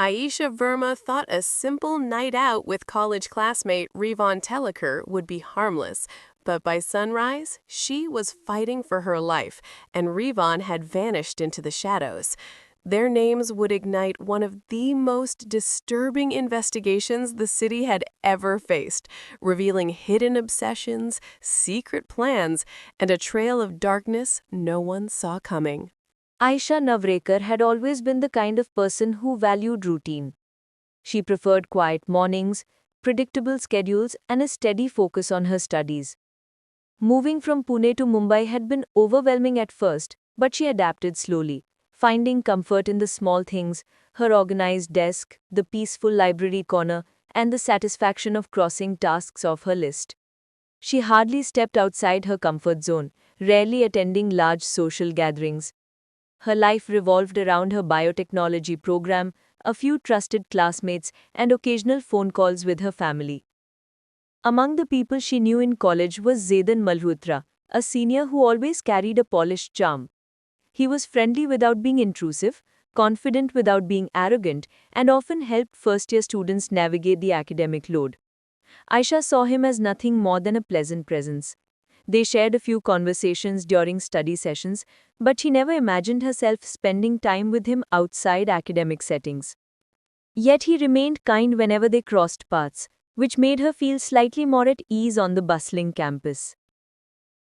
Aisha Verma thought a simple night out with college classmate Rivan Talekar would be harmless, but by sunrise, she was fighting for her life, and Rivan had vanished into the shadows. Their names would ignite one of the most disturbing investigations the city had ever faced, revealing hidden obsessions, secret plans, and a trail of darkness no one saw coming. Aisha Verma had always been the kind of person who valued routine. She preferred quiet mornings, predictable schedules, and a steady focus on her studies. Moving from Pune to Mumbai had been overwhelming at first, but she adapted slowly, finding comfort in the small things: her organized desk, the peaceful library corner, and the satisfaction of crossing tasks off her list. She hardly stepped outside her comfort zone, rarely attending large social gatherings. Her life revolved around her biotechnology program, a few trusted classmates, and occasional phone calls with her family. Among the people she knew in college was Zaidan Malhotra, a senior who always carried a polished charm. He was friendly without being intrusive, confident without being arrogant, and often helped first-year students navigate the academic load. Aisha saw him as nothing more than a pleasant presence. They shared a few conversations during study sessions, but she never imagined herself spending time with him outside academic settings. Yet he remained kind whenever they crossed paths, which made her feel slightly more at ease on the bustling campus.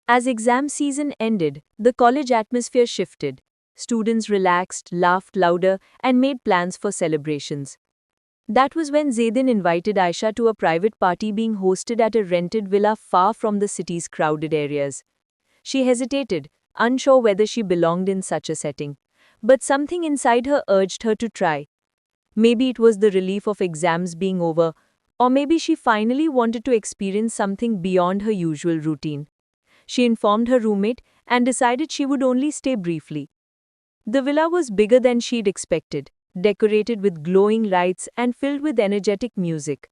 As exam season ended, the college atmosphere shifted. Students relaxed, laughed louder, and made plans for celebrations. That was when Zaidan invited Aisha to a private party being hosted at a rented villa far from the city's crowded areas. She hesitated, unsure whether she belonged in such a setting. But something inside her urged her to try. Maybe it was the relief of exams being over, or maybe she finally wanted to experience something beyond her usual routine. She informed her roommate and decided she would only stay briefly. The villa was bigger than she'd expected, decorated with glowing lights and filled with energetic music.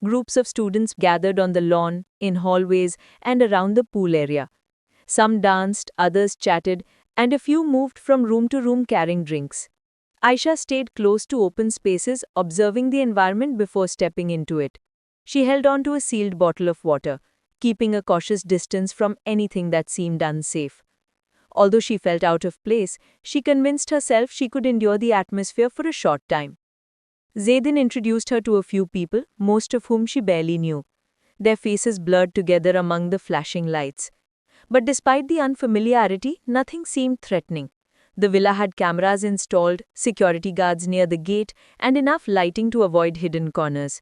Groups of students gathered on the lawn, in hallways, and around the pool area. Some danced, others chatted, and a few moved from room to room carrying drinks. Aisha stayed close to open spaces, observing the environment before stepping into it. She held on to a sealed bottle of water, keeping a cautious distance from anything that seemed unsafe. Although she felt out of place, she convinced herself she could endure the atmosphere for a short time. Zaidan introduced her to a few people, most of whom she barely knew. Their faces blurred together among the flashing lights. But despite the unfamiliarity, nothing seemed threatening. The villa had cameras installed, security guards near the gate, and enough lighting to avoid hidden corners.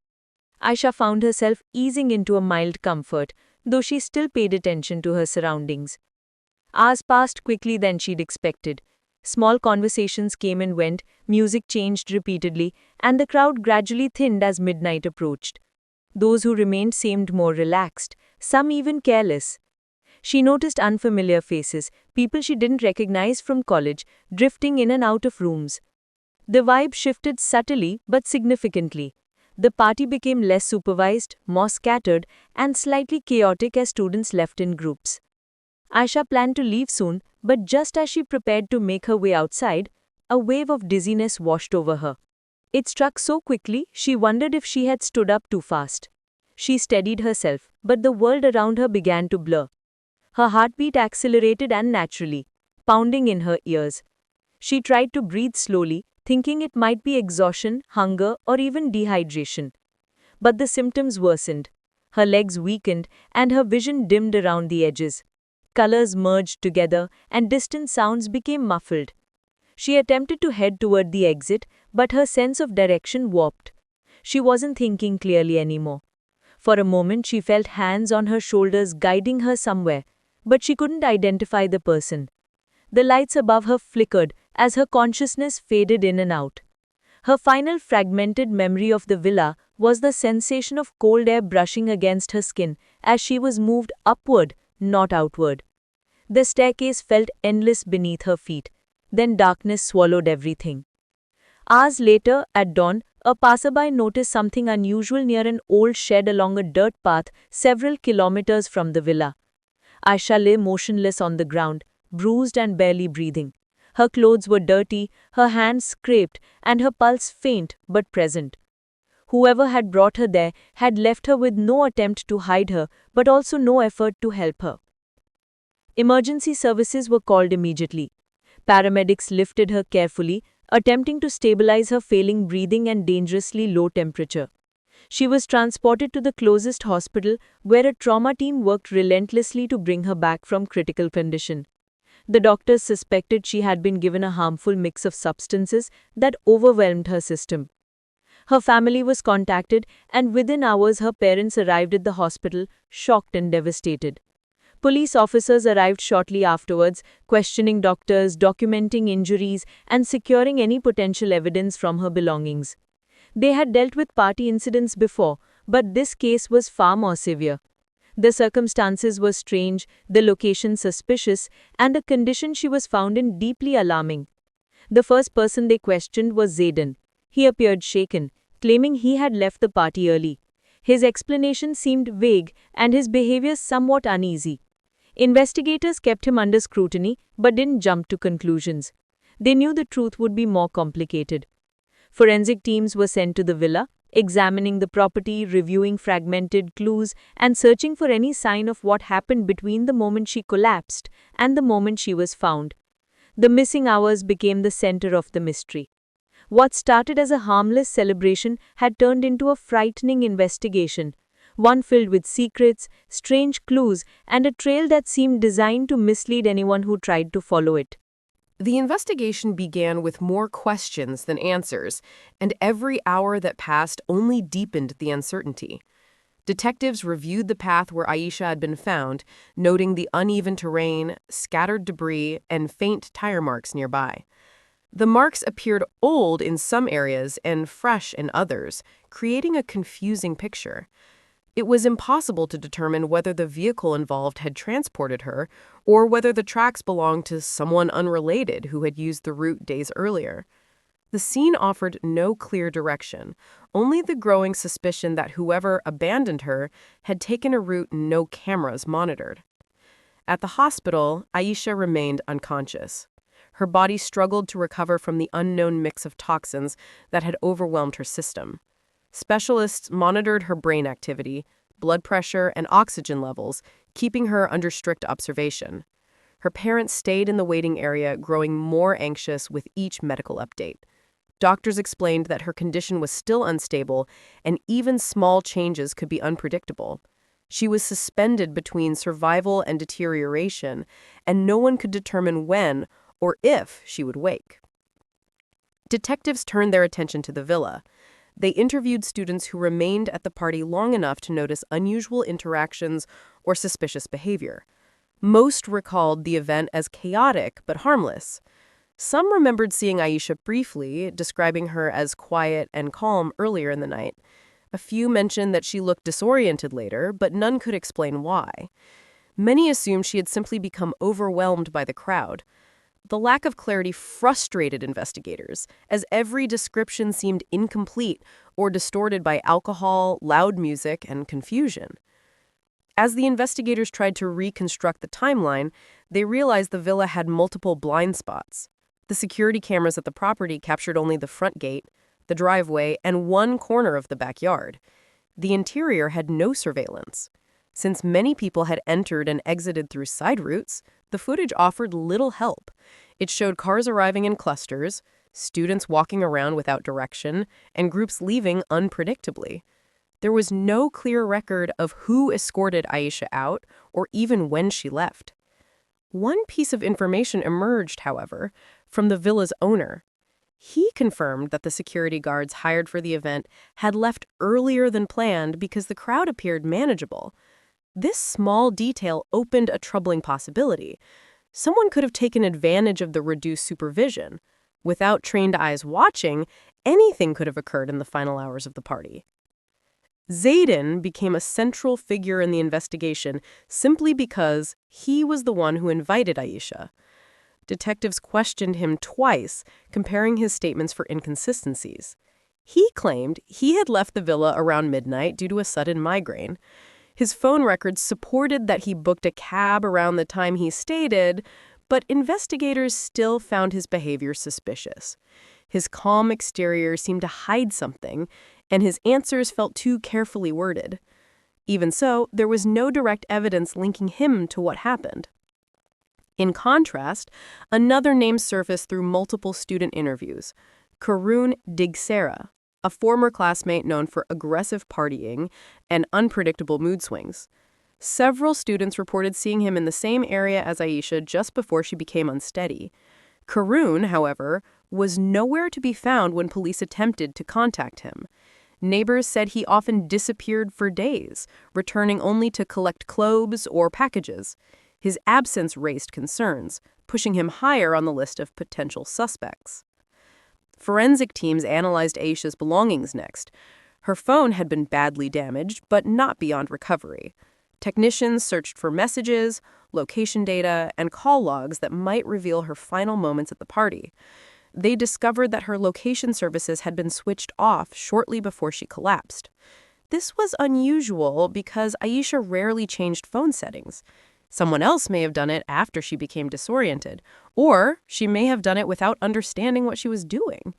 Aisha found herself easing into a mild comfort, though she still paid attention to her surroundings. Hours passed quickly than she'd expected. Small conversations came and went, music changed repeatedly, and the crowd gradually thinned as midnight approached. Those who remained seemed more relaxed, some even careless. She noticed unfamiliar faces, people she didn't recognize from college, drifting in and out of rooms. The vibe shifted subtly but significantly. The party became less supervised, more scattered, and slightly chaotic as students left in groups. Aisha planned to leave soon, but just as she prepared to make her way outside, a wave of dizziness washed over her. It struck so quickly, she wondered if she had stood up too fast. She steadied herself, but the world around her began to blur. Her heartbeat accelerated unnaturally, pounding in her ears. She tried to breathe slowly, thinking it might be exhaustion, hunger, or even dehydration. But the symptoms worsened. Her legs weakened, and her vision dimmed around the edges. Colors merged together, and distant sounds became muffled. She attempted to head toward the exit, but her sense of direction warped. She wasn't thinking clearly anymore. For a moment she felt hands on her shoulders guiding her somewhere, but she couldn't identify the person. The lights above her flickered as her consciousness faded in and out. Her final fragmented memory of the villa was the sensation of cold air brushing against her skin as she was moved upward, not outward. The staircase felt endless beneath her feet. Then darkness swallowed everything. Hours later, at dawn, a passerby noticed something unusual near an old shed along a dirt path several kilometers from the villa. Aisha lay motionless on the ground, bruised and barely breathing. Her clothes were dirty, her hands scraped, and her pulse faint but present. Whoever had brought her there had left her with no attempt to hide her, but also no effort to help her. Emergency services were called immediately. Paramedics lifted her carefully, attempting to stabilize her failing breathing and dangerously low temperature. She was transported to the closest hospital, where a trauma team worked relentlessly to bring her back from critical condition. The doctors suspected she had been given a harmful mix of substances that overwhelmed her system. Her family was contacted, and within hours her parents arrived at the hospital, shocked and devastated. Police officers arrived shortly afterwards, questioning doctors, documenting injuries, and securing any potential evidence from her belongings. They had dealt with party incidents before, but this case was far more severe. The circumstances were strange, the location suspicious, and the condition she was found in deeply alarming. The first person they questioned was Zayden. He appeared shaken, claiming he had left the party early. His explanation seemed vague and his behavior somewhat uneasy. Investigators kept him under scrutiny but didn't jump to conclusions. They knew the truth would be more complicated. Forensic teams were sent to the villa, examining the property, reviewing fragmented clues, and searching for any sign of what happened between the moment she collapsed and the moment she was found. The missing hours became the center of the mystery. What started as a harmless celebration had turned into a frightening investigation, one filled with secrets, strange clues, and a trail that seemed designed to mislead anyone who tried to follow it. The investigation began with more questions than answers, and every hour that passed only deepened the uncertainty. Detectives reviewed the path where Aisha had been found, noting the uneven terrain, scattered debris, and faint tire marks nearby. The marks appeared old in some areas and fresh in others, creating a confusing picture. It was impossible to determine whether the vehicle involved had transported her or whether the tracks belonged to someone unrelated who had used the route days earlier. The scene offered no clear direction, only the growing suspicion that whoever abandoned her had taken a route no cameras monitored. At the hospital, Aisha remained unconscious. Her body struggled to recover from the unknown mix of toxins that had overwhelmed her system. Specialists monitored her brain activity, blood pressure, and oxygen levels, keeping her under strict observation. Her parents stayed in the waiting area, growing more anxious with each medical update. Doctors explained that her condition was still unstable, and even small changes could be unpredictable. She was suspended between survival and deterioration, and no one could determine when or if she would wake. Detectives turned their attention to the villa. They interviewed students who remained at the party long enough to notice unusual interactions or suspicious behavior. Most recalled the event as chaotic but harmless. Some remembered seeing Aisha briefly, describing her as quiet and calm earlier in the night. A few mentioned that she looked disoriented later, but none could explain why. Many assumed she had simply become overwhelmed by the crowd. The lack of clarity frustrated investigators, as every description seemed incomplete or distorted by alcohol, loud music, and confusion. As the investigators tried to reconstruct the timeline, they realized the villa had multiple blind spots. The security cameras at the property captured only the front gate, the driveway, and one corner of the backyard. The interior had no surveillance. Since many people had entered and exited through side routes, the footage offered little help. It showed cars arriving in clusters, students walking around without direction, and groups leaving unpredictably. There was no clear record of who escorted Aisha out or even when she left. One piece of information emerged, however, from the villa's owner. He confirmed that the security guards hired for the event had left earlier than planned because the crowd appeared manageable. This small detail opened a troubling possibility. Someone could have taken advantage of the reduced supervision. Without trained eyes watching, anything could have occurred in the final hours of the party. Zayden became a central figure in the investigation simply because he was the one who invited Aisha. Detectives questioned him twice, comparing his statements for inconsistencies. He claimed he had left the villa around midnight due to a sudden migraine. His phone records supported that he booked a cab around the time he stated, But investigators still found his behavior suspicious. His calm exterior seemed to hide something, and his answers felt too carefully worded. Even so, there was no direct evidence linking him to what happened. In contrast, another name surfaced through multiple student interviews: Karun Digsera, a former classmate known for aggressive partying and unpredictable mood swings. Several students reported seeing him in the same area as Aisha just before she became unsteady. Karun, however, was nowhere to be found when police attempted to contact him. Neighbors said he often disappeared for days, returning only to collect clothes or packages. His absence raised concerns, pushing him higher on the list of potential suspects. Forensic teams analyzed Aisha's belongings next. Her phone had been badly damaged, but not beyond recovery. Technicians searched for messages, location data, and call logs that might reveal her final moments at the party. They discovered that her location services had been switched off shortly before she collapsed. This was unusual because Aisha rarely changed phone settings. Someone else may have done it after she became disoriented, or she may have done it without understanding what she was doing.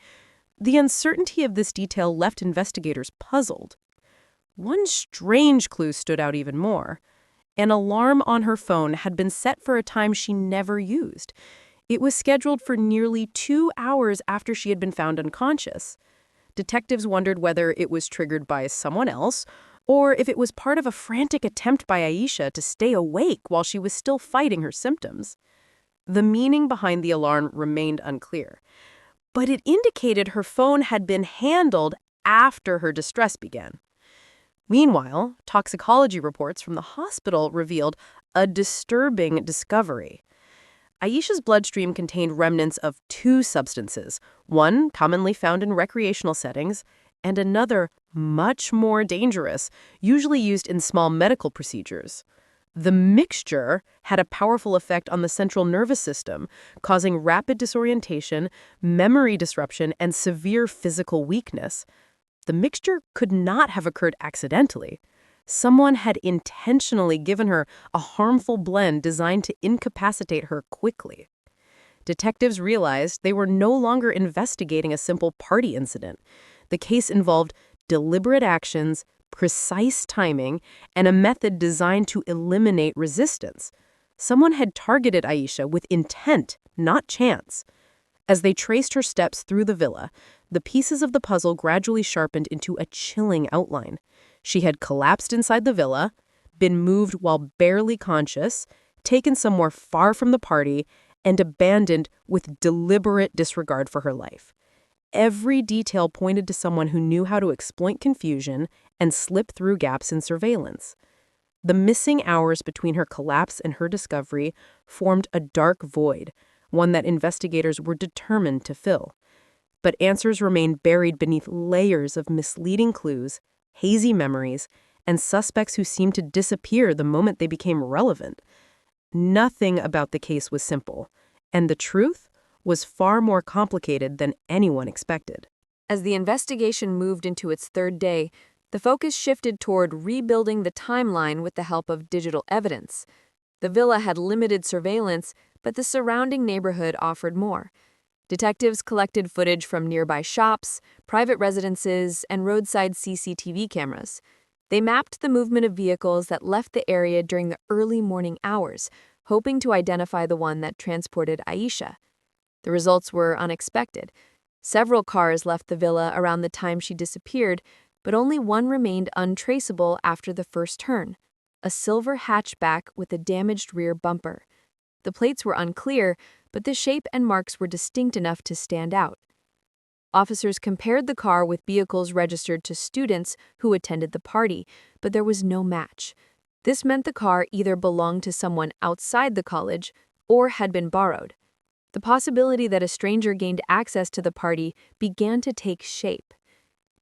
The uncertainty of this detail left investigators puzzled. One strange clue stood out even more. An alarm on her phone had been set for a time she never used. It was scheduled for nearly 2 hours after she had been found unconscious. Detectives wondered whether it was triggered by someone else, or if it was part of a frantic attempt by Aisha to stay awake while she was still fighting her symptoms. The meaning behind the alarm remained unclear, but it indicated her phone had been handled after her distress began. Meanwhile, toxicology reports from the hospital revealed a disturbing discovery. Aisha's bloodstream contained remnants of 2 substances, one commonly found in recreational settings, and another much more dangerous, usually used in small medical procedures. The mixture had a powerful effect on the central nervous system, causing rapid disorientation, memory disruption, and severe physical weakness. The mixture could not have occurred accidentally. Someone had intentionally given her a harmful blend designed to incapacitate her quickly. Detectives realized they were no longer investigating a simple party incident. The case involved deliberate actions, precise timing, and a method designed to eliminate resistance. Someone had targeted Aisha with intent, not chance. As they traced her steps through the villa, the pieces of the puzzle gradually sharpened into a chilling outline. She had collapsed inside the villa, been moved while barely conscious, taken somewhere far from the party, and abandoned with deliberate disregard for her life. Every detail pointed to someone who knew how to exploit confusion and slip through gaps in surveillance. The missing hours between her collapse and her discovery formed a dark void, one that investigators were determined to fill. But answers remained buried beneath layers of misleading clues, hazy memories, and suspects who seemed to disappear the moment they became relevant. Nothing about the case was simple, and the truth was far more complicated than anyone expected. As the investigation moved into its 3rd day, the focus shifted toward rebuilding the timeline with the help of digital evidence. The villa had limited surveillance, but the surrounding neighborhood offered more. Detectives collected footage from nearby shops, private residences, and roadside CCTV cameras. They mapped the movement of vehicles that left the area during the early morning hours, hoping to identify the one that transported Aisha. The results were unexpected. Several cars left the villa around the time she disappeared, but only one remained untraceable after the first turn, a silver hatchback with a damaged rear bumper. The plates were unclear, but the shape and marks were distinct enough to stand out. Officers compared the car with vehicles registered to students who attended the party, but there was no match. This meant the car either belonged to someone outside the college or had been borrowed. The possibility that a stranger gained access to the party began to take shape.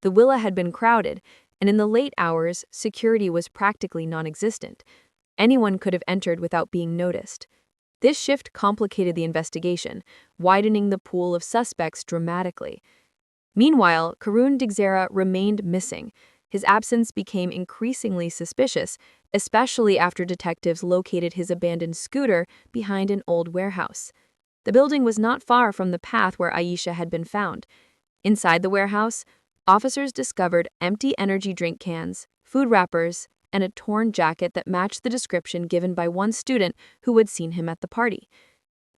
The villa had been crowded, and in the late hours, security was practically non-existent. Anyone could have entered without being noticed. This shift complicated the investigation, widening the pool of suspects dramatically. Meanwhile, Karun Digsera remained missing. His absence became increasingly suspicious, especially after detectives located his abandoned scooter behind an old warehouse. The building was not far from the path where Aisha had been found. Inside the warehouse, officers discovered empty energy drink cans, food wrappers, and a torn jacket that matched the description given by one student who had seen him at the party.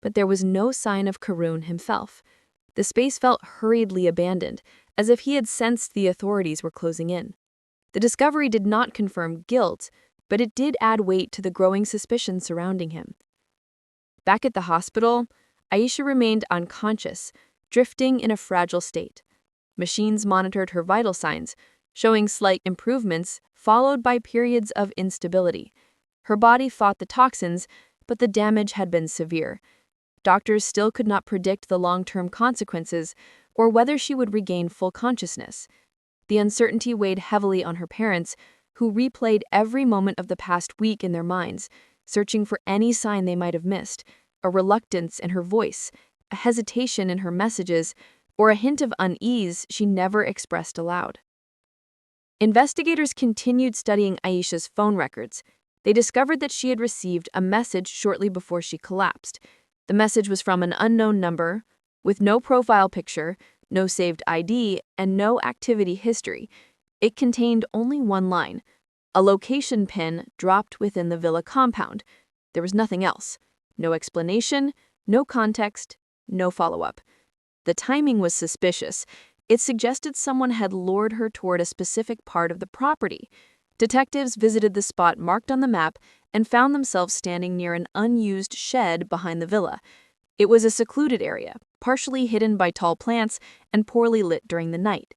But there was no sign of Karun himself. The space felt hurriedly abandoned, as if he had sensed the authorities were closing in. The discovery did not confirm guilt, but it did add weight to the growing suspicion surrounding him. Back at the hospital, Aisha remained unconscious, drifting in a fragile state. Machines monitored her vital signs, showing slight improvements followed by periods of instability. Her body fought the toxins, but the damage had been severe. Doctors still could not predict the long-term consequences or whether she would regain full consciousness. The uncertainty weighed heavily on her parents, who replayed every moment of the past week in their minds, searching for any sign they might have missed, a reluctance in her voice, a hesitation in her messages, or a hint of unease she never expressed aloud. Investigators continued studying Aisha's phone records. They discovered that she had received a message shortly before she collapsed. The message was from an unknown number, with no profile picture, no saved ID, and no activity history. It contained only one line, a location pin dropped within the villa compound. There was nothing else. No explanation, no context, no follow-up. The timing was suspicious. It suggested someone had lured her toward a specific part of the property. Detectives visited the spot marked on the map and found themselves standing near an unused shed behind the villa. It was a secluded area, partially hidden by tall plants and poorly lit during the night.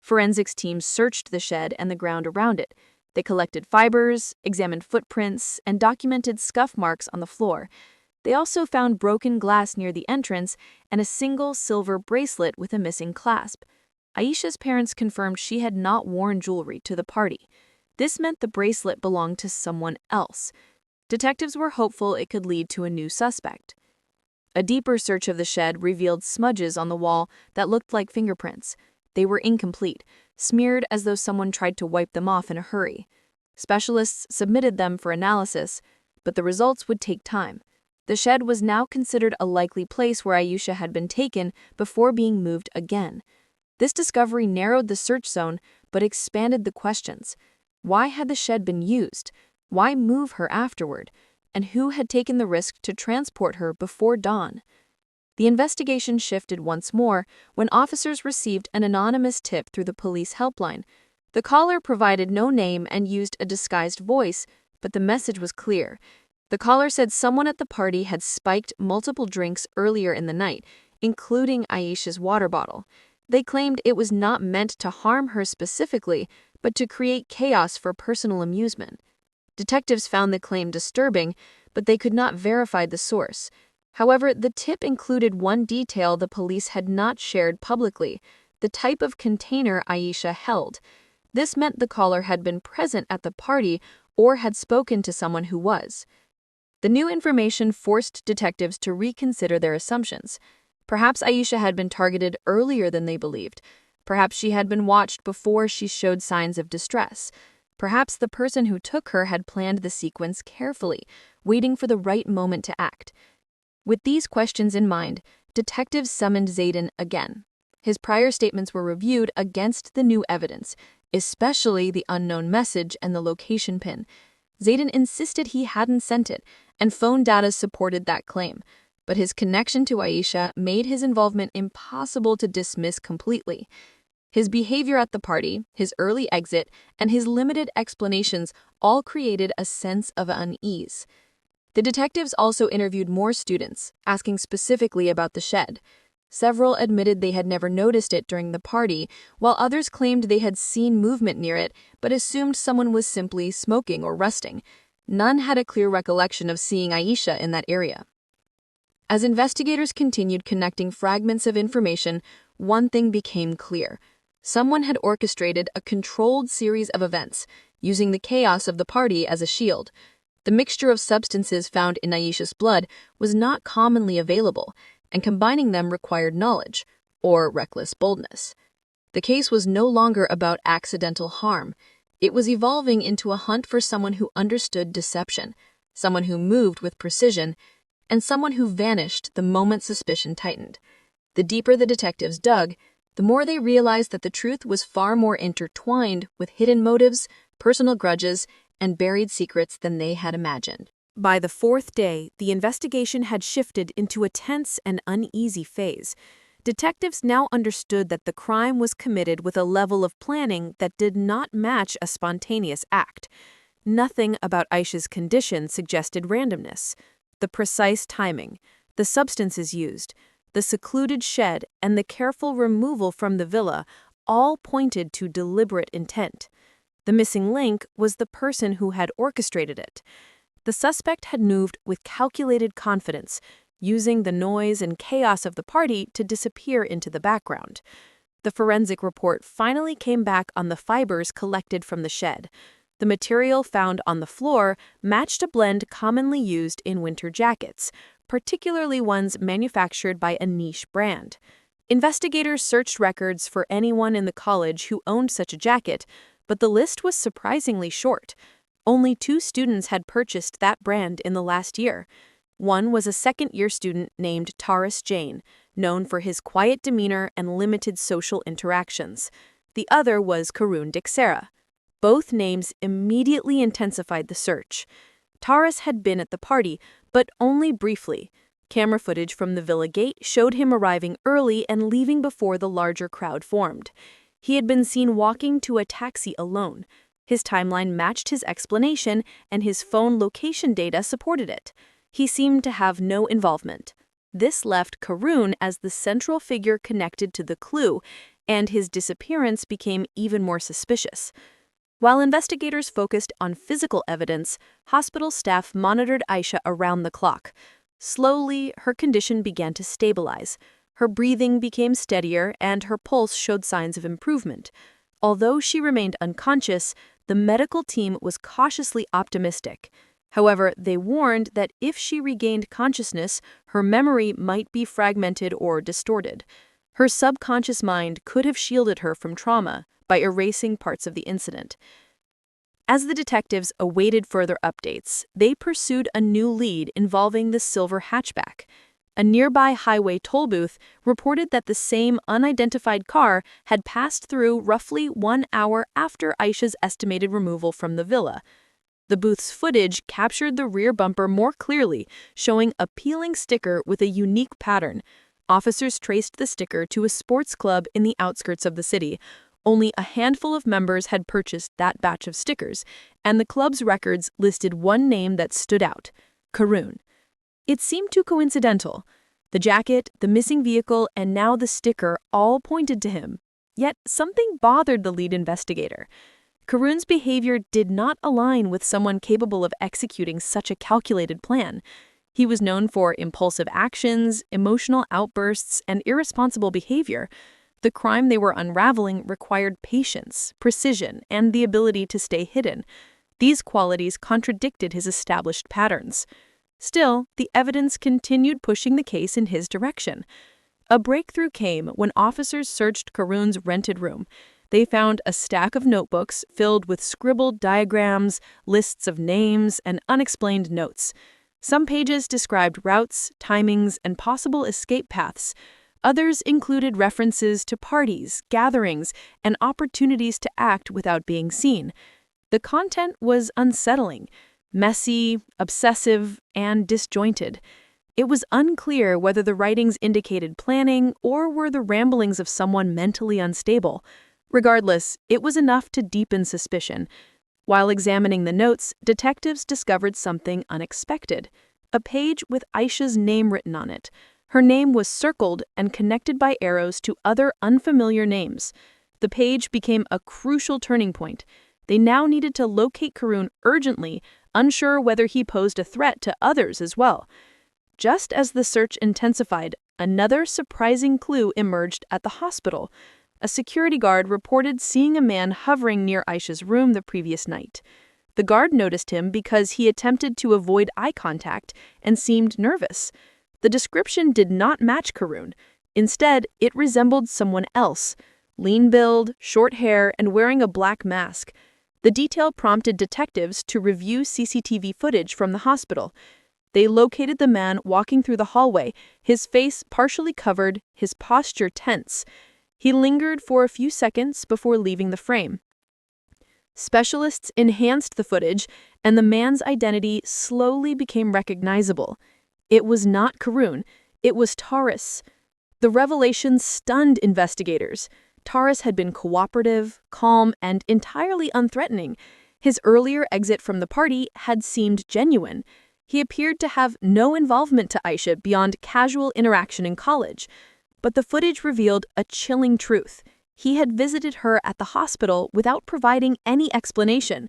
Forensics teams searched the shed and the ground around it. They collected fibers, examined footprints, and documented scuff marks on the floor. They also found broken glass near the entrance and a single silver bracelet with a missing clasp. Aisha's parents confirmed she had not worn jewelry to the party. This meant the bracelet belonged to someone else. Detectives were hopeful it could lead to a new suspect. A deeper search of the shed revealed smudges on the wall that looked like fingerprints. They were incomplete, smeared as though someone tried to wipe them off in a hurry. Specialists submitted them for analysis, but the results would take time. The shed was now considered a likely place where Aisha had been taken before being moved again. This discovery narrowed the search zone, but expanded the questions. Why had the shed been used? Why move her afterward? And who had taken the risk to transport her before dawn? The investigation shifted once more when officers received an anonymous tip through the police helpline. The caller provided no name and used a disguised voice, but the message was clear. The caller said someone at the party had spiked multiple drinks earlier in the night, including Aisha's water bottle. They claimed it was not meant to harm her specifically, but to create chaos for personal amusement. Detectives found the claim disturbing, but they could not verify the source. However, the tip included one detail the police had not shared publicly: the type of container Aisha held. This meant the caller had been present at the party or had spoken to someone who was. The new information forced detectives to reconsider their assumptions. Perhaps Aisha had been targeted earlier than they believed. Perhaps she had been watched before she showed signs of distress. Perhaps the person who took her had planned the sequence carefully, waiting for the right moment to act. With these questions in mind, detectives summoned Zayden again. His prior statements were reviewed against the new evidence, especially the unknown message and the location pin. Zayden insisted he hadn't sent it, and phone data supported that claim. But his connection to Aisha made his involvement impossible to dismiss completely. His behavior at the party, his early exit, and his limited explanations all created a sense of unease. The detectives also interviewed more students, asking specifically about the shed. Several admitted they had never noticed it during the party, while others claimed they had seen movement near it but assumed someone was simply smoking or resting. None had a clear recollection of seeing Aisha in that area. As investigators continued connecting fragments of information, one thing became clear. Someone had orchestrated a controlled series of events, using the chaos of the party as a shield. The mixture of substances found in Aisha's blood was not commonly available, and combining them required knowledge, or reckless boldness. The case was no longer about accidental harm. It was evolving into a hunt for someone who understood deception, someone who moved with precision, and someone who vanished the moment suspicion tightened. The deeper the detectives dug, the more they realized that the truth was far more intertwined with hidden motives, personal grudges, and buried secrets than they had imagined. By the fourth day, the investigation had shifted into a tense and uneasy phase. Detectives now understood that the crime was committed with a level of planning that did not match a spontaneous act. Nothing about Aisha's condition suggested randomness. The precise timing, the substances used, the secluded shed, and the careful removal from the villa all pointed to deliberate intent. The missing link was the person who had orchestrated it. The suspect had moved with calculated confidence, using the noise and chaos of the party to disappear into the background. The forensic report finally came back on the fibers collected from the shed. The material found on the floor matched a blend commonly used in winter jackets, particularly ones manufactured by a niche brand. Investigators searched records for anyone in the college who owned such a jacket, but the list was surprisingly short. Only 2 students had purchased that brand in the last year. One was a second-year student named Taurus Jane, known for his quiet demeanor and limited social interactions. The other was Karun Dixera. Both names immediately intensified the search. Taurus had been at the party, but only briefly. Camera footage from the villa gate showed him arriving early and leaving before the larger crowd formed. He had been seen walking to a taxi alone. His timeline matched his explanation, and his phone location data supported it. He seemed to have no involvement. This left Karun as the central figure connected to the clue, and his disappearance became even more suspicious. While investigators focused on physical evidence, hospital staff monitored Aisha around the clock. Slowly, her condition began to stabilize. Her breathing became steadier, and her pulse showed signs of improvement. Although she remained unconscious, the medical team was cautiously optimistic. However, they warned that if she regained consciousness, her memory might be fragmented or distorted. Her subconscious mind could have shielded her from trauma by erasing parts of the incident. As the detectives awaited further updates, they pursued a new lead involving the silver hatchback. A nearby highway toll booth reported that the same unidentified car had passed through roughly 1 hour after Aisha's estimated removal from the villa. The booth's footage captured the rear bumper more clearly, showing a peeling sticker with a unique pattern. Officers traced the sticker to a sports club in the outskirts of the city. Only a handful of members had purchased that batch of stickers, and the club's records listed one name that stood out: Karun. It seemed too coincidental. The jacket, the missing vehicle, and now the sticker all pointed to him. Yet something bothered the lead investigator. Karun's behavior did not align with someone capable of executing such a calculated plan. He was known for impulsive actions, emotional outbursts, and irresponsible behavior. The crime they were unraveling required patience, precision, and the ability to stay hidden. These qualities contradicted his established patterns. Still, the evidence continued pushing the case in his direction. A breakthrough came when officers searched Karun's rented room. They found a stack of notebooks filled with scribbled diagrams, lists of names, and unexplained notes. Some pages described routes, timings, and possible escape paths. Others included references to parties, gatherings, and opportunities to act without being seen. The content was unsettling, messy, obsessive, and disjointed. It was unclear whether the writings indicated planning or were the ramblings of someone mentally unstable. Regardless, it was enough to deepen suspicion. While examining the notes, detectives discovered something unexpected: a page with Aisha's name written on it. Her name was circled and connected by arrows to other unfamiliar names. The page became a crucial turning point. They now needed to locate Karun urgently, unsure whether he posed a threat to others as well. Just as the search intensified, another surprising clue emerged at the hospital. A security guard reported seeing a man hovering near Aisha's room the previous night. The guard noticed him because he attempted to avoid eye contact and seemed nervous. The description did not match Karun. Instead, it resembled someone else. lean build, short hair, and wearing a black mask. The detail prompted detectives to review CCTV footage from the hospital. They located the man walking through the hallway, his face partially covered, his posture tense. He lingered for a few seconds before leaving the frame. Specialists enhanced the footage, and the man's identity slowly became recognizable. It was not Karun, it was Taurus. The revelation stunned investigators. Taurus had been cooperative, calm, and entirely unthreatening. His earlier exit from the party had seemed genuine. He appeared to have no involvement to Aisha beyond casual interaction in college. But the footage revealed a chilling truth. He had visited her at the hospital without providing any explanation.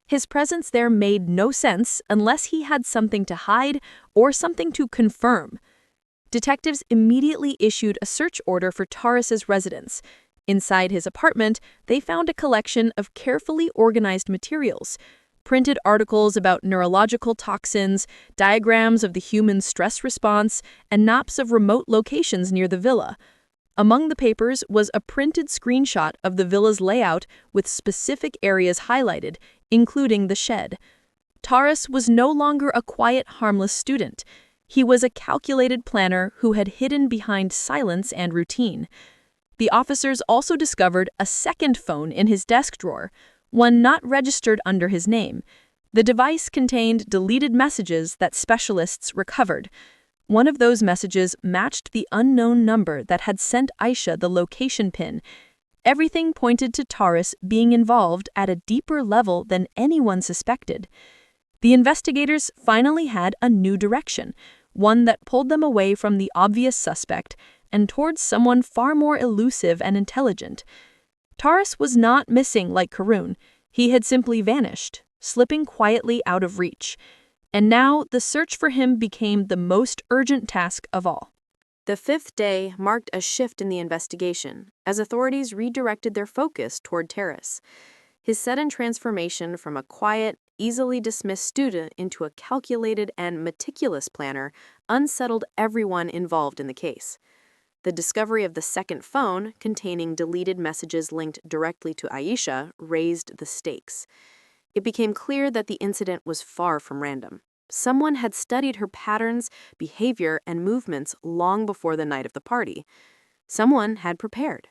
His presence there made no sense unless he had something to hide or something to confirm. Detectives immediately issued a search order for Taurus's residence. Inside his apartment, they found a collection of carefully organized materials. Printed articles about neurological toxins, diagrams of the human stress response, and maps of remote locations near the villa. Among the papers was a printed screenshot of the villa's layout with specific areas highlighted, including the shed. Taurus was no longer a quiet, harmless student. He was a calculated planner who had hidden behind silence and routine. The officers also discovered a second phone in his desk drawer, one not registered under his name. The device contained deleted messages that specialists recovered. One of those messages matched the unknown number that had sent Aisha the location pin. Everything pointed to Taurus being involved at a deeper level than anyone suspected. The investigators finally had a new direction, one that pulled them away from the obvious suspect and towards someone far more elusive and intelligent. Taurus was not missing like Karun. He had simply vanished, slipping quietly out of reach. And now the search for him became the most urgent task of all. The fifth day marked a shift in the investigation, as authorities redirected their focus toward Taurus. His sudden transformation from a quiet, easily dismissed student into a calculated and meticulous planner unsettled everyone involved in the case. The discovery of the second phone, containing deleted messages linked directly to Aisha, raised the stakes. It became clear that the incident was far from random. Someone had studied her patterns, behavior, and movements long before the night of the party. Someone had prepared.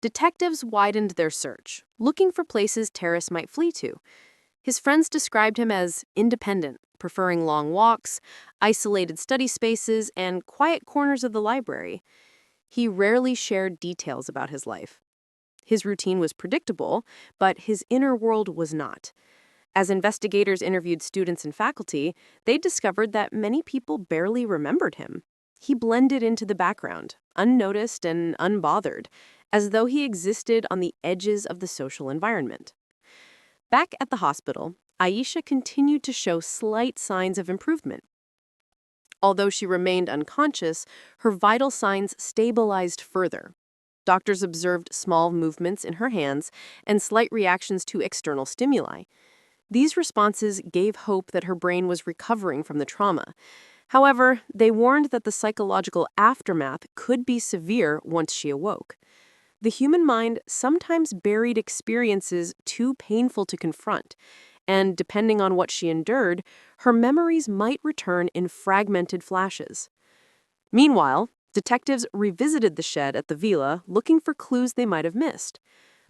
Detectives widened their search, looking for places Taurus might flee to. His friends described him as independent, preferring long walks, isolated study spaces, and quiet corners of the library. He rarely shared details about his life. His routine was predictable, but his inner world was not. As investigators interviewed students and faculty, they discovered that many people barely remembered him. He blended into the background, unnoticed and unbothered, as though he existed on the edges of the social environment. Back at the hospital, Aisha continued to show slight signs of improvement. Although she remained unconscious, her vital signs stabilized further. Doctors observed small movements in her hands and slight reactions to external stimuli. These responses gave hope that her brain was recovering from the trauma. However, they warned that the psychological aftermath could be severe once she awoke. The human mind sometimes buried experiences too painful to confront, and depending on what she endured, her memories might return in fragmented flashes. Meanwhile, detectives revisited the shed at the villa, looking for clues they might have missed.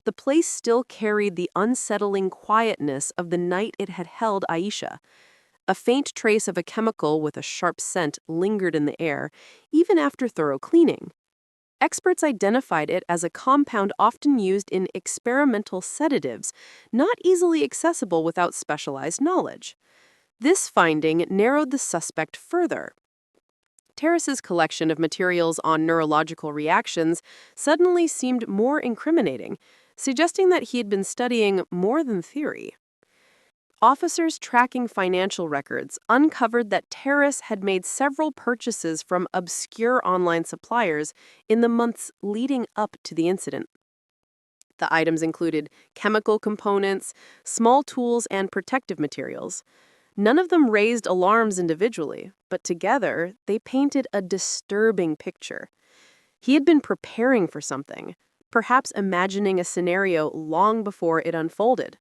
The place still carried the unsettling quietness of the night it had held Aisha. A faint trace of a chemical with a sharp scent lingered in the air, even after thorough cleaning. Experts identified it as a compound often used in experimental sedatives, not easily accessible without specialized knowledge. This finding narrowed the suspect further. Taurus's collection of materials on neurological reactions suddenly seemed more incriminating, suggesting that he had been studying more than theory. Officers tracking financial records uncovered that Taurus had made several purchases from obscure online suppliers in the months leading up to the incident. The items included chemical components, small tools, and protective materials. None of them raised alarms individually, but together they painted a disturbing picture. He had been preparing for something, perhaps imagining a scenario long before it unfolded.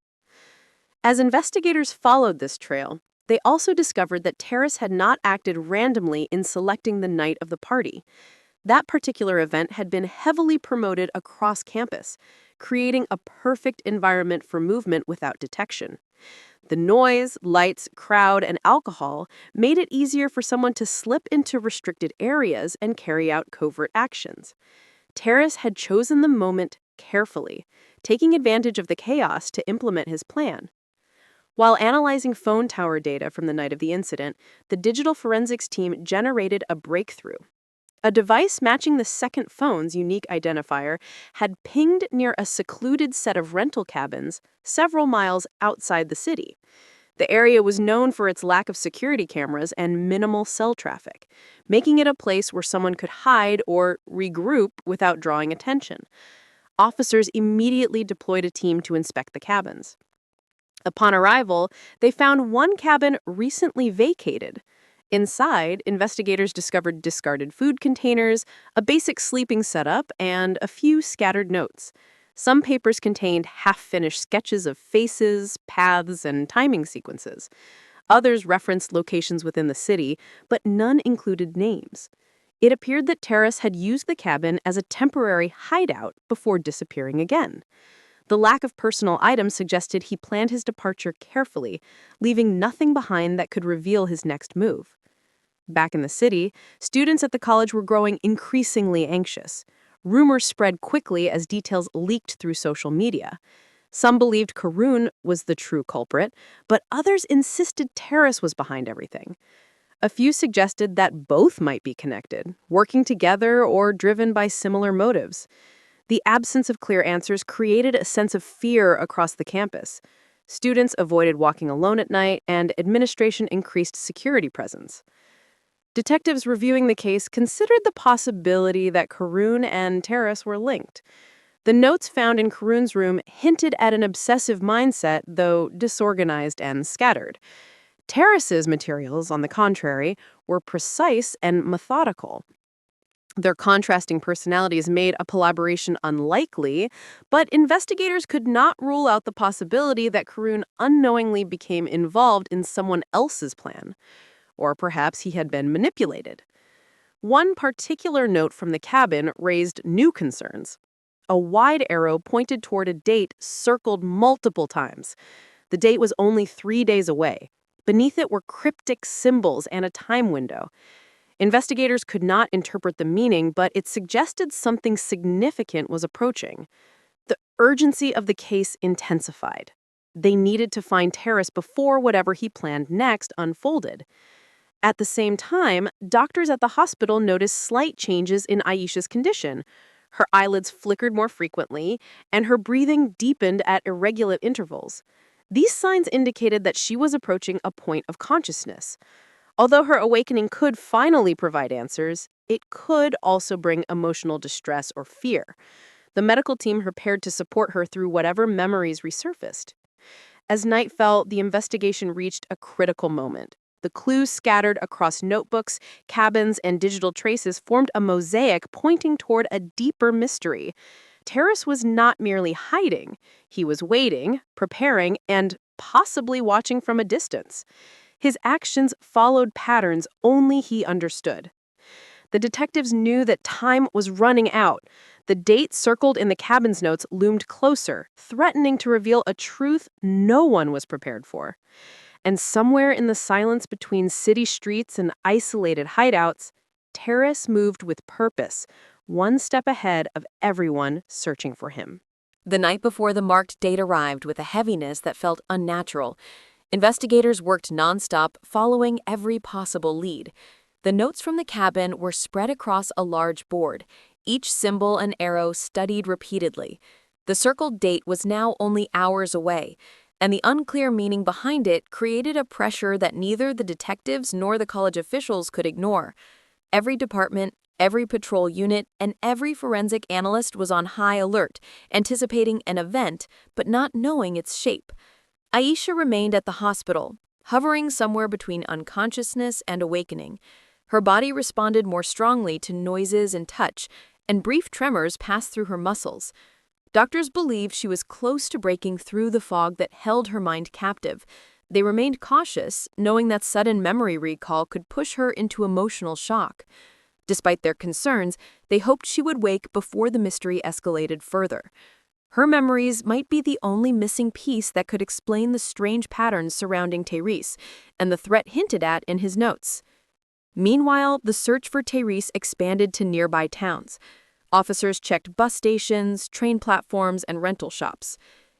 As investigators followed this trail, they also discovered that Terrace had not acted randomly in selecting the night of the party. That particular event had been heavily promoted across campus, creating a perfect environment for movement without detection. The noise, lights, crowd, and alcohol made it easier for someone to slip into restricted areas and carry out covert actions. Terrace had chosen the moment carefully, taking advantage of the chaos to implement his plan. While analyzing phone tower data from the night of the incident, the digital forensics team generated a breakthrough. A device matching the second phone's unique identifier had pinged near a secluded set of rental cabins several miles outside the city. The area was known for its lack of security cameras and minimal cell traffic, making it a place where someone could hide or regroup without drawing attention. Officers immediately deployed a team to inspect the cabins. Upon arrival, they found one cabin recently vacated. Inside, investigators discovered discarded food containers, a basic sleeping setup, and a few scattered notes. Some papers contained half-finished sketches of faces, paths, and timing sequences. Others referenced locations within the city, but none included names. It appeared that Terrace had used the cabin as a temporary hideout before disappearing again. The lack of personal items suggested he planned his departure carefully, leaving nothing behind that could reveal his next move. Back in the city, students at the college were growing increasingly anxious. Rumors spread quickly as details leaked through social media. Some believed Karun was the true culprit, but others insisted Terrace was behind everything. A few suggested that both might be connected, working together or driven by similar motives. The absence of clear answers created a sense of fear across the campus. Students avoided walking alone at night, and administration increased security presence. Detectives reviewing the case considered the possibility that Karun and Terrace were linked. The notes found in Karun's room hinted at an obsessive mindset, though disorganized and scattered. Terrace's materials, on the contrary, were precise and methodical. Their contrasting personalities made a collaboration unlikely, but investigators could not rule out the possibility that Karun unknowingly became involved in someone else's plan. Or perhaps he had been manipulated. One particular note from the cabin raised new concerns. A wide arrow pointed toward a date circled multiple times. The date was only 3 days away. Beneath it were cryptic symbols and a time window. Investigators could not interpret the meaning, but it suggested something significant was approaching. The urgency of the case intensified. They needed to find Terrace before whatever he planned next unfolded. At the same time, doctors at the hospital noticed slight changes in Aisha's condition. Her eyelids flickered more frequently, and her breathing deepened at irregular intervals. These signs indicated that she was approaching a point of consciousness. Although her awakening could finally provide answers, it could also bring emotional distress or fear. The medical team prepared to support her through whatever memories resurfaced. As night fell, the investigation reached a critical moment. The clues scattered across notebooks, cabins, and digital traces formed a mosaic pointing toward a deeper mystery. Terrace was not merely hiding. He was waiting, preparing, and possibly watching from a distance. His actions followed patterns only he understood. The detectives knew that time was running out. The date circled in the cabin's notes loomed closer, threatening to reveal a truth no one was prepared for. And somewhere in the silence between city streets and isolated hideouts, Terrace moved with purpose, one step ahead of everyone searching for him. The night before the marked date arrived with a heaviness that felt unnatural. Investigators worked nonstop, following every possible lead. The notes from the cabin were spread across a large board, each symbol and arrow studied repeatedly. The circled date was now only hours away, and the unclear meaning behind it created a pressure that neither the detectives nor the college officials could ignore. Every department, every patrol unit, and every forensic analyst was on high alert, anticipating an event, but not knowing its shape. Aisha remained at the hospital, hovering somewhere between unconsciousness and awakening. Her body responded more strongly to noises and touch, and brief tremors passed through her muscles. Doctors believed she was close to breaking through the fog that held her mind captive. They remained cautious, knowing that sudden memory recall could push her into emotional shock. Despite their concerns, they hoped she would wake before the mystery escalated further. Her memories might be the only missing piece that could explain the strange patterns surrounding Therese and the threat hinted at in his notes. Meanwhile, the search for Therese expanded to nearby towns. Officers checked bus stations, train platforms, and rental shops.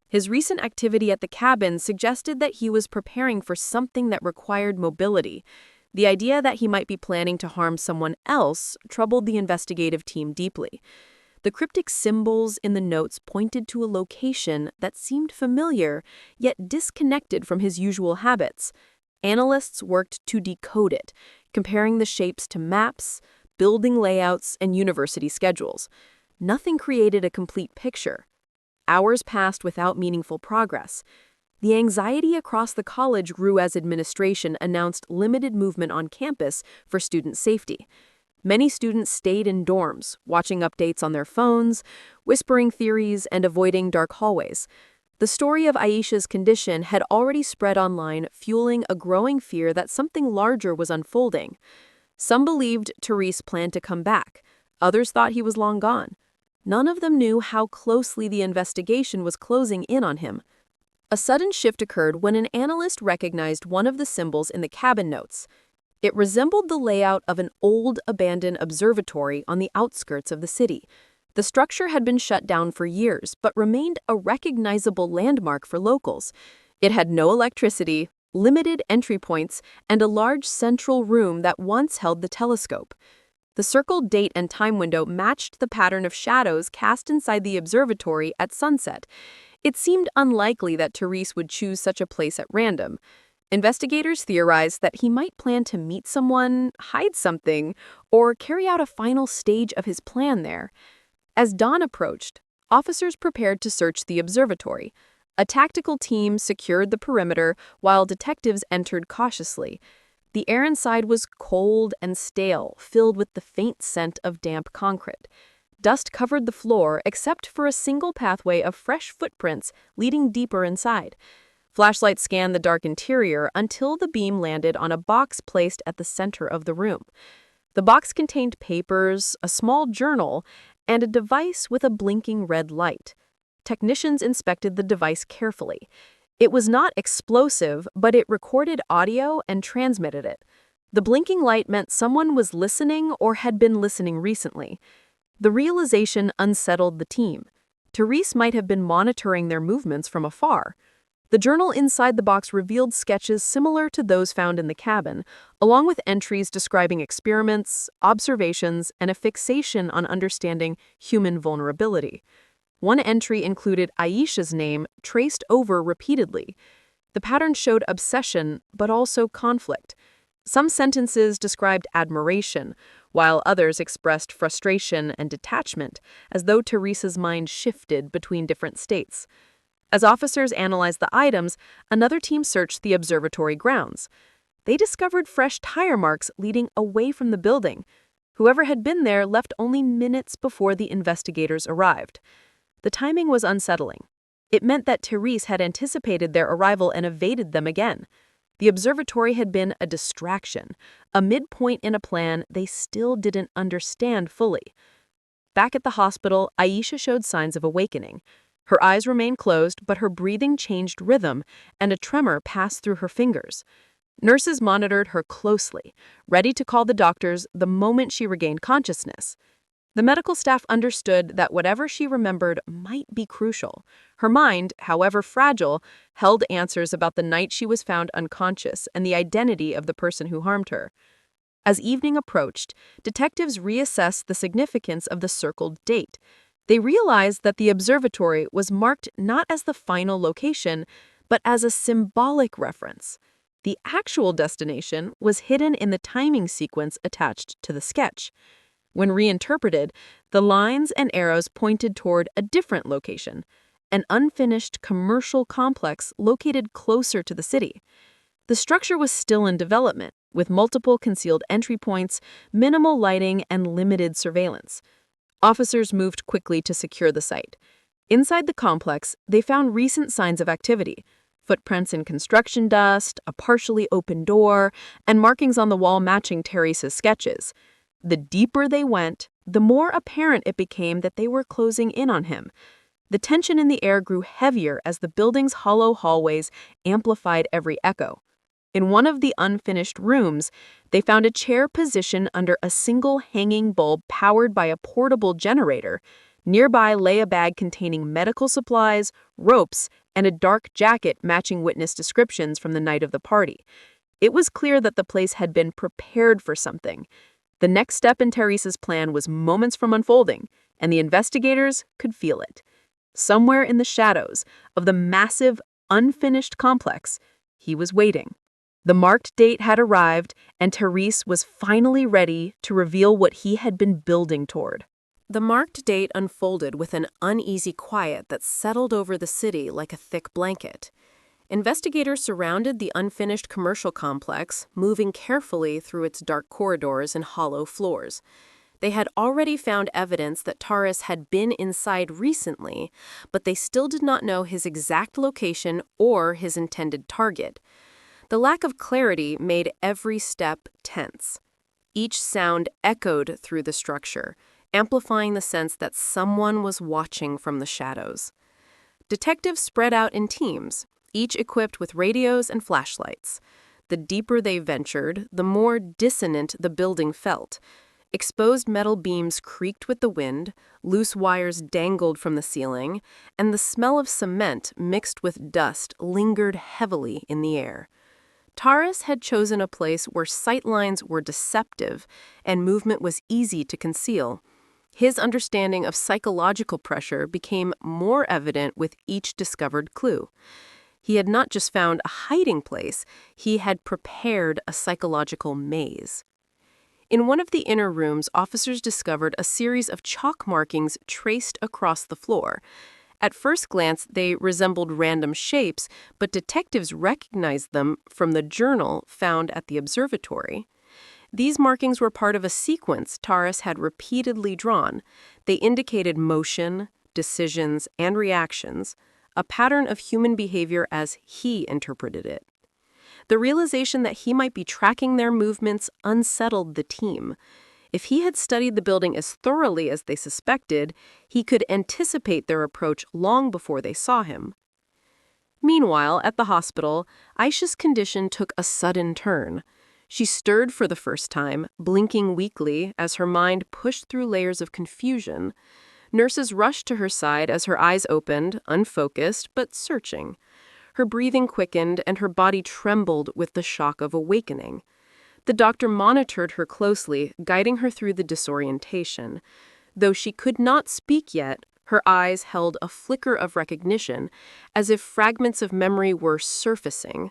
His recent activity at the cabin suggested that he was preparing for something that required mobility. The idea that he might be planning to harm someone else troubled the investigative team deeply. The cryptic symbols in the notes pointed to a location that seemed familiar, yet disconnected from his usual habits. Analysts worked to decode it, comparing the shapes to maps, building layouts, and university schedules. Nothing created a complete picture. Hours passed without meaningful progress. The anxiety across the college grew as administration announced limited movement on campus for student safety. Many students stayed in dorms, watching updates on their phones, whispering theories, and avoiding dark hallways. The story of Aisha's condition had already spread online, fueling a growing fear that something larger was unfolding. Some believed Therese planned to come back. Others thought he was long gone. None of them knew how closely the investigation was closing in on him. A sudden shift occurred when an analyst recognized one of the symbols in the cabin notes. It resembled the layout of an old, abandoned observatory on the outskirts of the city. The structure had been shut down for years, but remained a recognizable landmark for locals. It had no electricity, limited entry points, and a large central room that once held the telescope. The circled date and time window matched the pattern of shadows cast inside the observatory at sunset. It seemed unlikely that Therese would choose such a place at random. Investigators theorized that he might plan to meet someone, hide something, or carry out a final stage of his plan there. As dawn approached, officers prepared to search the observatory. A tactical team secured the perimeter while detectives entered cautiously. The air inside was cold and stale, filled with the faint scent of damp concrete. Dust covered the floor except for a single pathway of fresh footprints leading deeper inside. Flashlights scanned the dark interior until the beam landed on a box placed at the center of the room. The box contained papers, a small journal, and a device with a blinking red light. Technicians inspected the device carefully. It was not explosive, but it recorded audio and transmitted it. The blinking light meant someone was listening or had been listening recently. The realization unsettled the team. Therese might have been monitoring their movements from afar. The journal inside the box revealed sketches similar to those found in the cabin, along with entries describing experiments, observations, and a fixation on understanding human vulnerability. One entry included Aisha's name traced over repeatedly. The pattern showed obsession, but also conflict. Some sentences described admiration, while others expressed frustration and detachment, as though Therese's mind shifted between different states. As officers analyzed the items, another team searched the observatory grounds. They discovered fresh tire marks leading away from the building. Whoever had been there left only minutes before the investigators arrived. The timing was unsettling. It meant that Therese had anticipated their arrival and evaded them again. The observatory had been a distraction, a midpoint in a plan they still didn't understand fully. Back at the hospital, Aisha showed signs of awakening. Her eyes remained closed, but her breathing changed rhythm, and a tremor passed through her fingers. Nurses monitored her closely, ready to call the doctors the moment she regained consciousness. The medical staff understood that whatever she remembered might be crucial. Her mind, however fragile, held answers about the night she was found unconscious and the identity of the person who harmed her. As evening approached, detectives reassessed the significance of the circled date. They realized that the observatory was marked not as the final location, but as a symbolic reference. The actual destination was hidden in the timing sequence attached to the sketch. When reinterpreted, the lines and arrows pointed toward a different location, an unfinished commercial complex located closer to the city. The structure was still in development, with multiple concealed entry points, minimal lighting, and limited surveillance. Officers moved quickly to secure the site. Inside the complex, they found recent signs of activity: footprints in construction dust, a partially open door, and markings on the wall matching Teresa's sketches. The deeper they went, the more apparent it became that they were closing in on him. The tension in the air grew heavier as the building's hollow hallways amplified every echo. In one of the unfinished rooms, they found a chair positioned under a single hanging bulb powered by a portable generator. Nearby lay a bag containing medical supplies, ropes, and a dark jacket matching witness descriptions from the night of the party. It was clear that the place had been prepared for something. The next step in Teresa's plan was moments from unfolding, and the investigators could feel it. Somewhere in the shadows of the massive, unfinished complex, he was waiting. The marked date had arrived, and Teresa was finally ready to reveal what he had been building toward. The marked date unfolded with an uneasy quiet that settled over the city like a thick blanket. Investigators surrounded the unfinished commercial complex, moving carefully through its dark corridors and hollow floors. They had already found evidence that Taurus had been inside recently, but they still did not know his exact location or his intended target. The lack of clarity made every step tense. Each sound echoed through the structure, amplifying the sense that someone was watching from the shadows. Detectives spread out in teams, each equipped with radios and flashlights. The deeper they ventured, the more dissonant the building felt. Exposed metal beams creaked with the wind, loose wires dangled from the ceiling, and the smell of cement mixed with dust lingered heavily in the air. Taurus had chosen a place where sightlines were deceptive and movement was easy to conceal. His understanding of psychological pressure became more evident with each discovered clue. He had not just found a hiding place, he had prepared a psychological maze. In one of the inner rooms, officers discovered a series of chalk markings traced across the floor. At first glance, they resembled random shapes, but detectives recognized them from the journal found at the observatory. These markings were part of a sequence Taurus had repeatedly drawn. They indicated motion, decisions, and reactions, a pattern of human behavior as he interpreted it. The realization that he might be tracking their movements unsettled the team. If he had studied the building as thoroughly as they suspected, he could anticipate their approach long before they saw him. Meanwhile, at the hospital, Aisha's condition took a sudden turn. She stirred for the first time, blinking weakly as her mind pushed through layers of confusion. Nurses rushed to her side as her eyes opened, unfocused but searching. Her breathing quickened and her body trembled with the shock of awakening. The doctor monitored her closely, guiding her through the disorientation. Though she could not speak yet, her eyes held a flicker of recognition, as if fragments of memory were surfacing.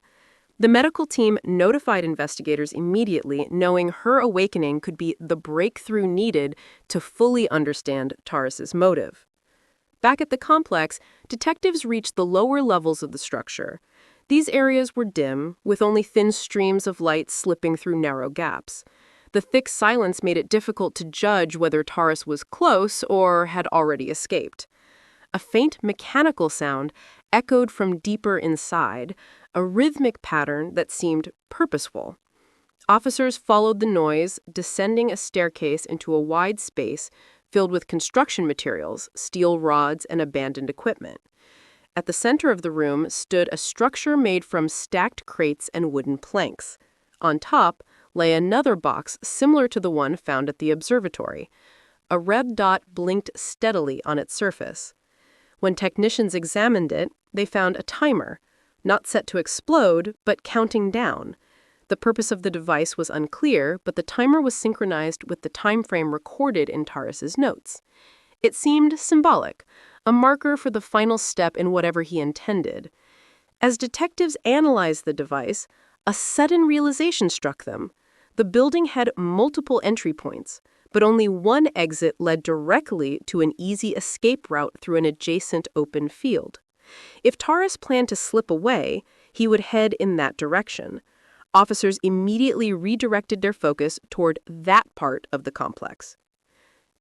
The medical team notified investigators immediately, knowing her awakening could be the breakthrough needed to fully understand Taurus's motive. Back at the complex, detectives reached the lower levels of the structure. These areas were dim, with only thin streams of light slipping through narrow gaps. The thick silence made it difficult to judge whether Taurus was close or had already escaped. A faint mechanical sound echoed from deeper inside, a rhythmic pattern that seemed purposeful. Officers followed the noise, descending a staircase into a wide space filled with construction materials, steel rods, and abandoned equipment. At the center of the room stood a structure made from stacked crates and wooden planks. On top lay another box similar to the one found at the observatory. A red dot blinked steadily on its surface. When technicians examined it, they found a timer, not set to explode, but counting down. The purpose of the device was unclear, but the timer was synchronized with the time frame recorded in Taurus's notes. It seemed symbolic, a marker for the final step in whatever he intended. As detectives analyzed the device, a sudden realization struck them. The building had multiple entry points, but only one exit led directly to an easy escape route through an adjacent open field. If Taurus planned to slip away, he would head in that direction. Officers immediately redirected their focus toward that part of the complex.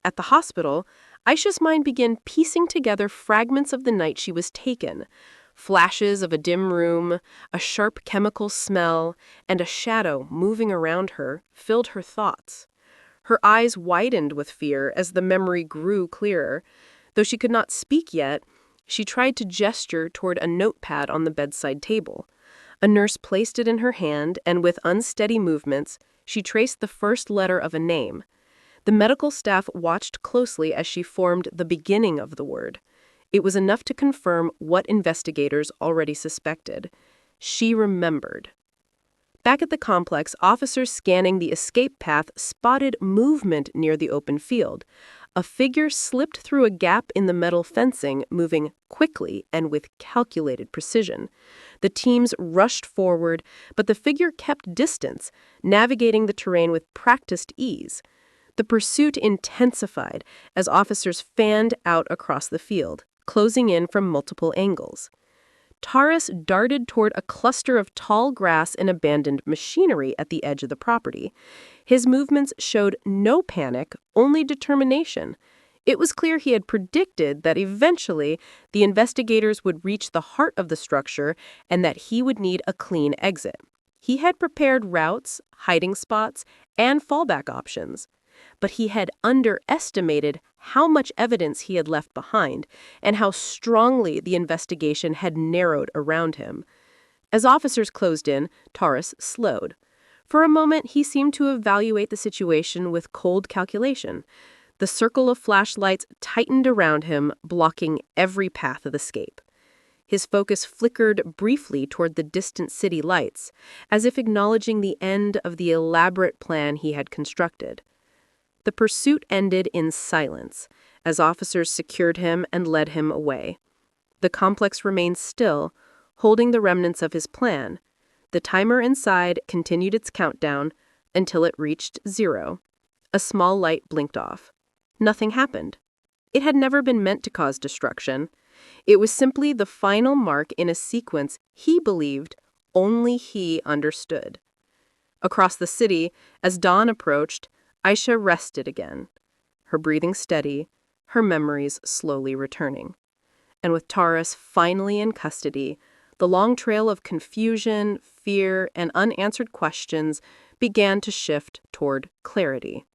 At the hospital, Aisha's mind began piecing together fragments of the night she was taken. Flashes of a dim room, a sharp chemical smell, and a shadow moving around her filled her thoughts. Her eyes widened with fear as the memory grew clearer. Though she could not speak yet, she tried to gesture toward a notepad on the bedside table. A nurse placed it in her hand, and with unsteady movements, she traced the first letter of a name. The medical staff watched closely as she formed the beginning of the word. It was enough to confirm what investigators already suspected. She remembered. Back at the complex, officers scanning the escape path spotted movement near the open field. A figure slipped through a gap in the metal fencing, moving quickly and with calculated precision. The teams rushed forward, but the figure kept distance, navigating the terrain with practiced ease. The pursuit intensified as officers fanned out across the field, closing in from multiple angles. Taurus darted toward a cluster of tall grass and abandoned machinery at the edge of the property. His movements showed no panic, only determination. It was clear he had predicted that eventually the investigators would reach the heart of the structure and that he would need a clean exit. He had prepared routes, hiding spots, and fallback options. But he had underestimated how much evidence he had left behind and how strongly the investigation had narrowed around him. As officers closed in, Taurus slowed. For a moment, he seemed to evaluate the situation with cold calculation. The circle of flashlights tightened around him, blocking every path of escape. His focus flickered briefly toward the distant city lights, as if acknowledging the end of the elaborate plan he had constructed. The pursuit ended in silence, as officers secured him and led him away. The complex remained still, holding the remnants of his plan. The timer inside continued its countdown until it reached 0. A small light blinked off. Nothing happened. It had never been meant to cause destruction. It was simply the final mark in a sequence he believed only he understood. Across the city, as dawn approached, Aisha rested again, her breathing steady, her memories slowly returning. And with Taurus finally in custody, the long trail of confusion, fear, and unanswered questions began to shift toward clarity.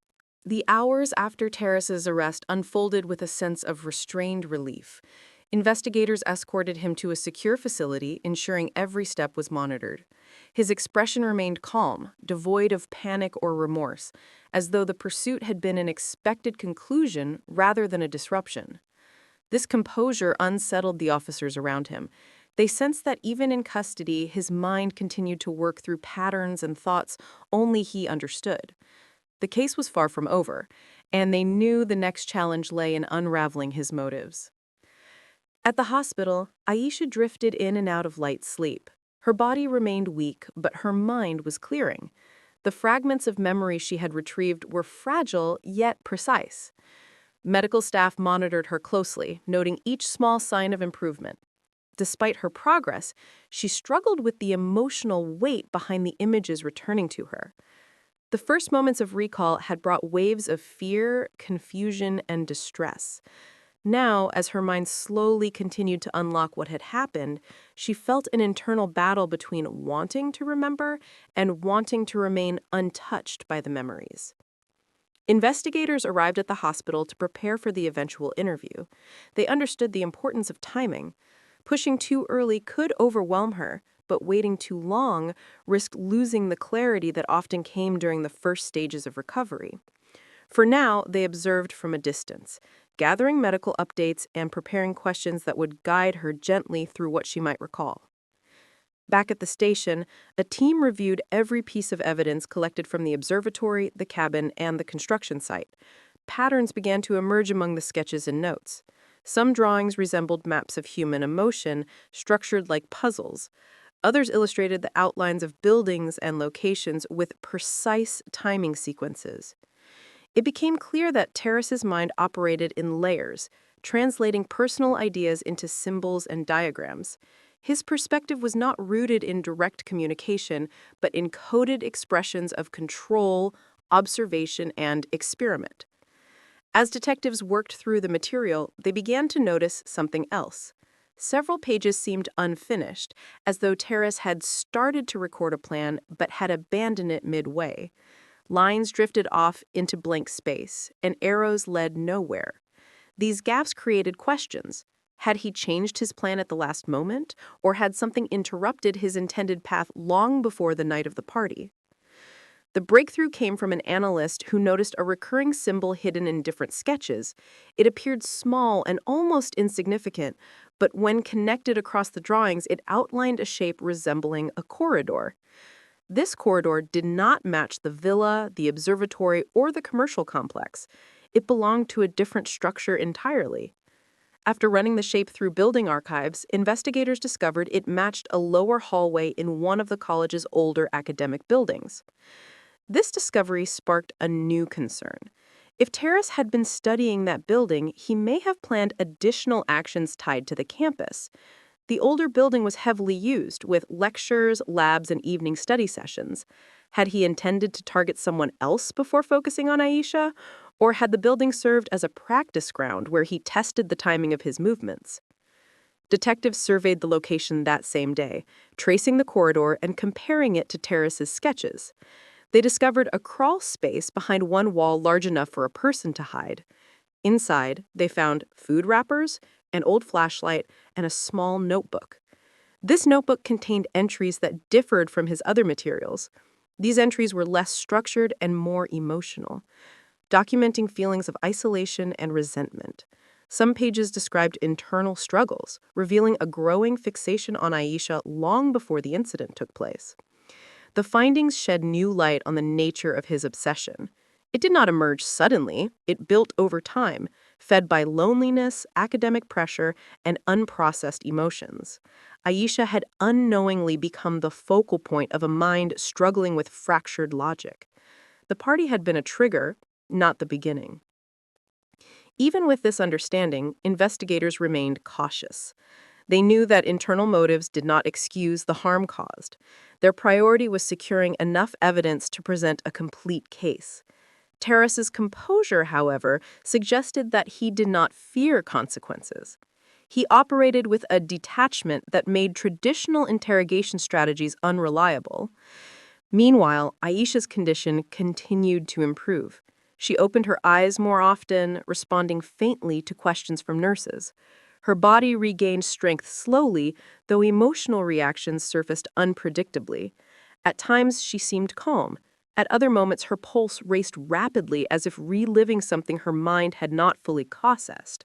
The hours after Taurus's arrest unfolded with a sense of restrained relief. Investigators escorted him to a secure facility, ensuring every step was monitored. His expression remained calm, devoid of panic or remorse, as though the pursuit had been an expected conclusion rather than a disruption. This composure unsettled the officers around him. They sensed that even in custody, his mind continued to work through patterns and thoughts only he understood. The case was far from over, and they knew the next challenge lay in unraveling his motives. At the hospital, Aisha drifted in and out of light sleep. Her body remained weak, but her mind was clearing. The fragments of memory she had retrieved were fragile yet precise. Medical staff monitored her closely, noting each small sign of improvement. Despite her progress, she struggled with the emotional weight behind the images returning to her. The first moments of recall had brought waves of fear, confusion, and distress. Now, as her mind slowly continued to unlock what had happened, she felt an internal battle between wanting to remember and wanting to remain untouched by the memories. Investigators arrived at the hospital to prepare for the eventual interview. They understood the importance of timing. Pushing too early could overwhelm her, but waiting too long risked losing the clarity that often came during the first stages of recovery. For now, they observed from a distance, gathering medical updates and preparing questions that would guide her gently through what she might recall. Back at the station, a team reviewed every piece of evidence collected from the observatory, the cabin, and the construction site. Patterns began to emerge among the sketches and notes. Some drawings resembled maps of human emotion, structured like puzzles. Others illustrated the outlines of buildings and locations with precise timing sequences. It became clear that Taurus's mind operated in layers, translating personal ideas into symbols and diagrams. His perspective was not rooted in direct communication, but in coded expressions of control, observation, and experiment. As detectives worked through the material, they began to notice something else. Several pages seemed unfinished, as though Terrace had started to record a plan but had abandoned it midway. Lines drifted off into blank space, and arrows led nowhere. These gaps created questions. Had he changed his plan at the last moment, or had something interrupted his intended path long before the night of the party? The breakthrough came from an analyst who noticed a recurring symbol hidden in different sketches. It appeared small and almost insignificant, but when connected across the drawings, it outlined a shape resembling a corridor. This corridor did not match the villa, the observatory, or the commercial complex. It belonged to a different structure entirely. After running the shape through building archives, investigators discovered it matched a lower hallway in one of the college's older academic buildings. This discovery sparked a new concern. If Terrace had been studying that building, he may have planned additional actions tied to the campus. The older building was heavily used, with lectures, labs, and evening study sessions. Had he intended to target someone else before focusing on Aisha? Or had the building served as a practice ground where he tested the timing of his movements? Detectives surveyed the location that same day, tracing the corridor and comparing it to Terrace's sketches. They discovered a crawl space behind one wall large enough for a person to hide. Inside, they found food wrappers, an old flashlight, and a small notebook. This notebook contained entries that differed from his other materials. These entries were less structured and more emotional, documenting feelings of isolation and resentment. Some pages described internal struggles, revealing a growing fixation on Aisha long before the incident took place. The findings shed new light on the nature of his obsession. It did not emerge suddenly. It built over time, fed by loneliness, academic pressure, and unprocessed emotions. Aisha had unknowingly become the focal point of a mind struggling with fractured logic. The party had been a trigger, not the beginning. Even with this understanding, investigators remained cautious. They knew that internal motives did not excuse the harm caused. Their priority was securing enough evidence to present a complete case. Terrace's composure, however, suggested that he did not fear consequences. He operated with a detachment that made traditional interrogation strategies unreliable. Meanwhile, Aisha's condition continued to improve. She opened her eyes more often, responding faintly to questions from nurses. Her body regained strength slowly, though emotional reactions surfaced unpredictably. At times, she seemed calm. At other moments, her pulse raced rapidly as if reliving something her mind had not fully processed.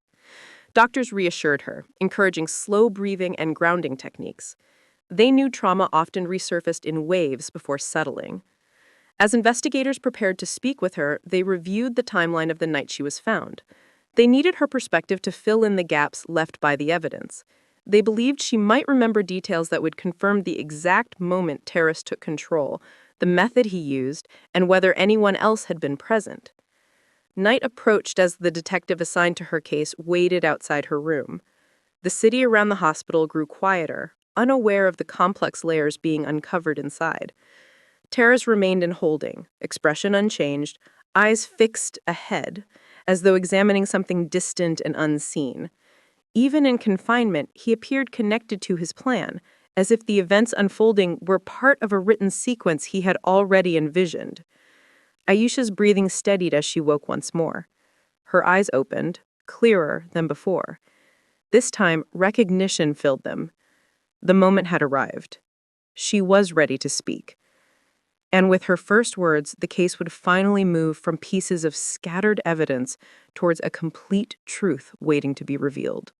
Doctors reassured her, encouraging slow breathing and grounding techniques. They knew trauma often resurfaced in waves before settling. As investigators prepared to speak with her, they reviewed the timeline of the night she was found. They needed her perspective to fill in the gaps left by the evidence. They believed she might remember details that would confirm the exact moment Terrace took control, the method he used, and whether anyone else had been present. Night approached as the detective assigned to her case waited outside her room. The city around the hospital grew quieter, unaware of the complex layers being uncovered inside. Terrace remained in holding, expression unchanged, eyes fixed ahead, as though examining something distant and unseen. Even in confinement, he appeared connected to his plan, as if the events unfolding were part of a written sequence he had already envisioned. Aisha's breathing steadied as she woke once more. Her eyes opened, clearer than before. This time, recognition filled them. The moment had arrived. She was ready to speak. And with her first words, the case would finally move from pieces of scattered evidence towards a complete truth waiting to be revealed.